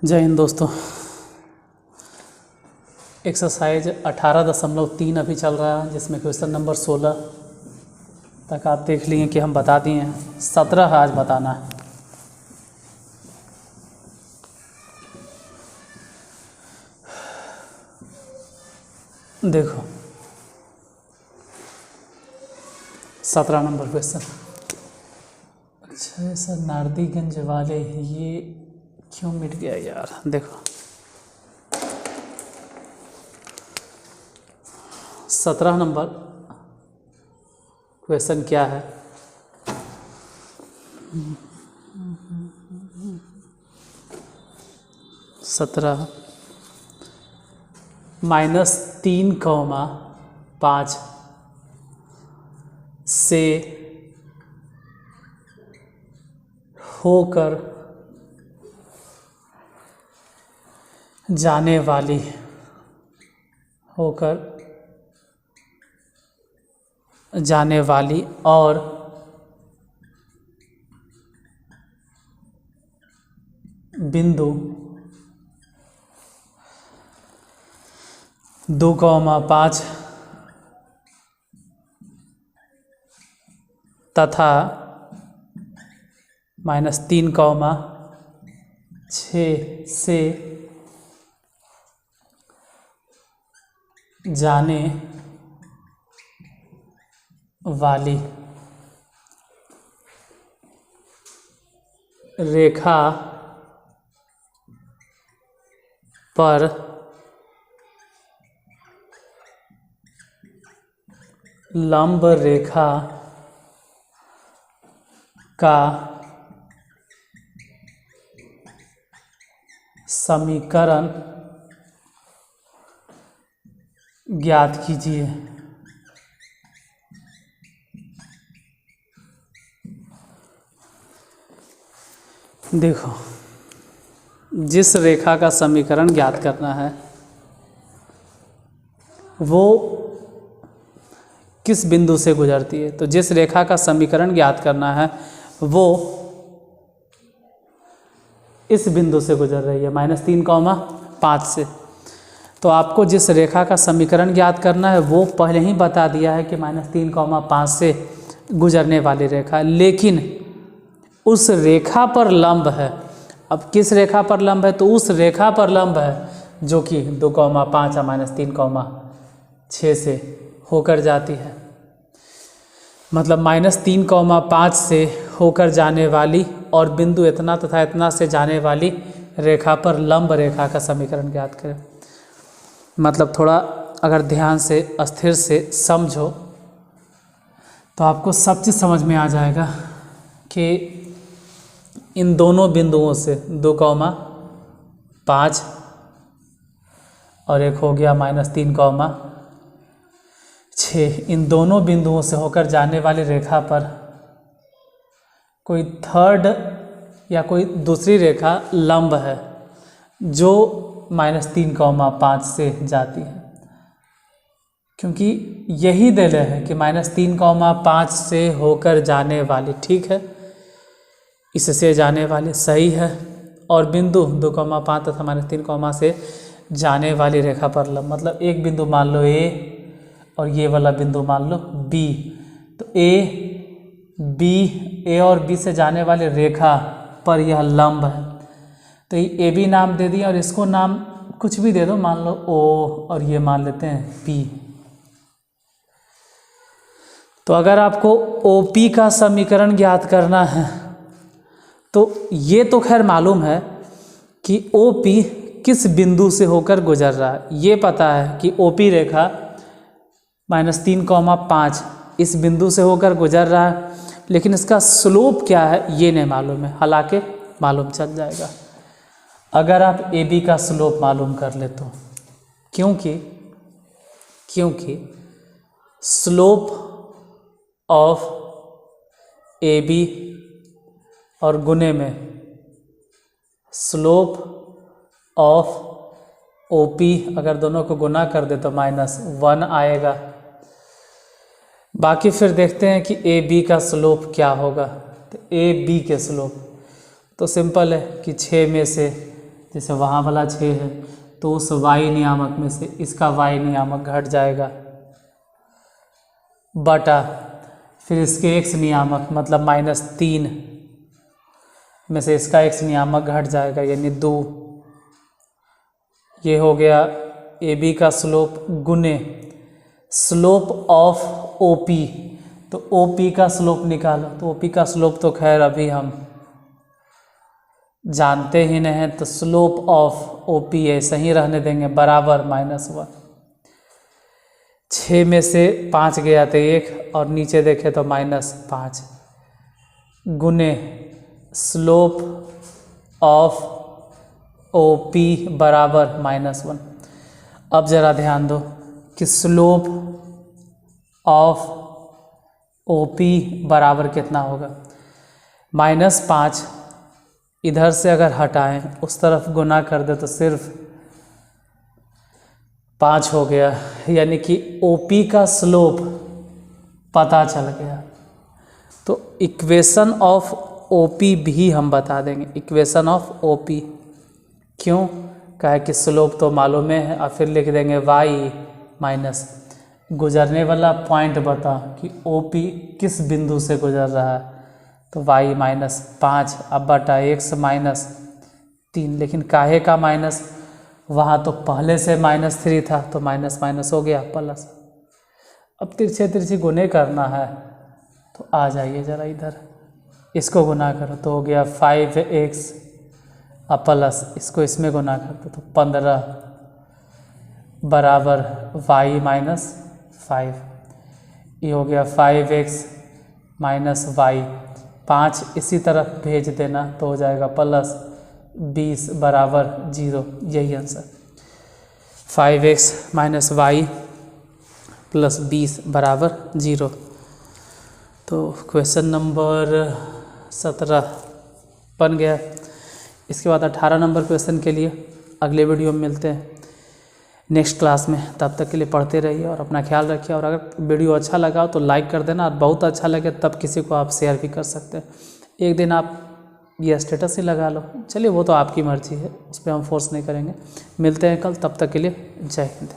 जय हिंद दोस्तों। एक्सरसाइज 18.3 अभी चल रहा है, जिसमें क्वेश्चन नंबर 16 तक आप देख लिए कि हम बता दिए हैं। 17 आज बताना है। देखो 17 नंबर क्वेश्चन। अच्छा सर, नारदीगंज वाले ये क्यों मिट गया यार। देखो 17 नंबर क्वेश्चन क्या है। -3, -3,5 से होकर जाने वाली और बिंदु 2,5 तथा -3,6 से जाने वाली रेखा पर लंब रेखा का समीकरण ज्ञात कीजिए। देखो, जिस रेखा का समीकरण ज्ञात करना है वो किस बिंदु से गुजरती है। तो जिस रेखा का समीकरण ज्ञात करना है वो इस बिंदु से गुजर रही है, -3,5 से। तो आपको जिस रेखा का समीकरण ज्ञात करना है वो पहले ही बता दिया है कि -3,5 से गुजरने वाली रेखा, लेकिन उस रेखा पर लंब है। अब किस रेखा पर लंब है? तो उस रेखा पर लंब है जो कि 2,5 या -3,6 से होकर जाती है। मतलब -3,5 से होकर जाने वाली और बिंदु इतना तथा इतना से जाने वाली रेखा पर लंब रेखा का समीकरण ज्ञात करें। मतलब थोड़ा अगर ध्यान से स्थिर से समझो तो आपको सब चीज़ समझ में आ जाएगा कि इन दोनों बिंदुओं से 2,5 और एक हो गया -3,6, इन दोनों बिंदुओं से होकर जाने वाली रेखा पर कोई थर्ड या कोई दूसरी रेखा लंब है जो -3,5 से जाती है। क्योंकि यही दिले है कि -3,5 से होकर जाने वाली, ठीक है, इससे जाने वाली सही है, और बिंदु 2,5 तथा -3, से जाने वाली रेखा पर लंब। मतलब एक बिंदु मान लो A और ये वाला बिंदु मान लो B। तो A और B से जाने वाली रेखा पर यह लंब है। तो ये AB नाम दे दिया और इसको नाम कुछ भी दे दो, मान लो O और ये मान लेते हैं P। तो अगर आपको OP का समीकरण ज्ञात करना है तो ये तो खैर मालूम है कि OP किस बिंदु से होकर गुजर रहा है। ये पता है कि OP रेखा -3,5 इस बिंदु से होकर गुजर रहा है, लेकिन इसका स्लोप क्या है ये नहीं मालूम है। हालांकि मालूम चल जाएगा अगर आप AB का स्लोप मालूम कर ले तो, क्योंकि स्लोप ऑफ AB और गुने में स्लोप ऑफ OP अगर दोनों को गुना कर दे तो -1 आएगा। बाकी फिर देखते हैं कि AB का स्लोप क्या होगा। तो AB के स्लोप तो सिंपल है कि 6 में से जैसे वहाँ वाला 6 है तो उस y नियामक में से इसका y नियामक घट जाएगा, बटा फिर इसके x नियामक मतलब -3 में से इसका x नियामक घट जाएगा यानी 2। ये हो गया AB का स्लोप गुने स्लोप ऑफ OP। तो OP का स्लोप निकालो, तो OP का स्लोप तो खैर अभी हम जानते ही नहीं हैं, तो स्लोप ऑफ OP ऐसे ही रहने देंगे बराबर -1। 6 में से 5 गया तो 1 और नीचे देखे तो -5 गुने स्लोप ऑफ OP बराबर -1। अब ज़रा ध्यान दो कि स्लोप ऑफ OP बराबर कितना होगा, -5 इधर से अगर हटाएं उस तरफ गुना कर दे तो सिर्फ 5 हो गया, यानी कि OP का स्लोप पता चल गया। तो इक्वेशन ऑफ OP भी हम बता देंगे, इक्वेशन ऑफ OP क्यों, कहे कि स्लोप तो मालूम है और फिर लिख देंगे y माइनस गुजरने वाला पॉइंट बता कि OP किस बिंदु से गुजर रहा है, तो y -5 अब बटा x -3। लेकिन काहे का माइनस, वहाँ तो पहले से -3 था तो माइनस माइनस हो गया प्लस। अब तिरछे तिरछी गुने करना है तो आ जाइए ज़रा इधर, इसको गुना करो तो हो गया 5x अब प्लस इसको इसमें गुना करते तो 15 बराबर y -5। ये हो गया 5x -y, 5 इसी तरफ भेज देना तो हो जाएगा प्लस 20 बराबर 0। यही आंसर 5x -y प्लस 20 बराबर 0। तो क्वेश्चन नंबर 17 बन गया। इसके बाद 18 नंबर क्वेश्चन के लिए अगले वीडियो में मिलते हैं नेक्स्ट क्लास में। तब तक के लिए पढ़ते रहिए और अपना ख्याल रखिए। और अगर वीडियो अच्छा लगा तो लाइक कर देना, और बहुत अच्छा लगे तब किसी को आप शेयर भी कर सकते हैं। एक दिन आप ये स्टेटस ही लगा लो, चलिए वो तो आपकी मर्ज़ी है, उस पर हम फोर्स नहीं करेंगे। मिलते हैं कल, तब तक के लिए जय हिंद।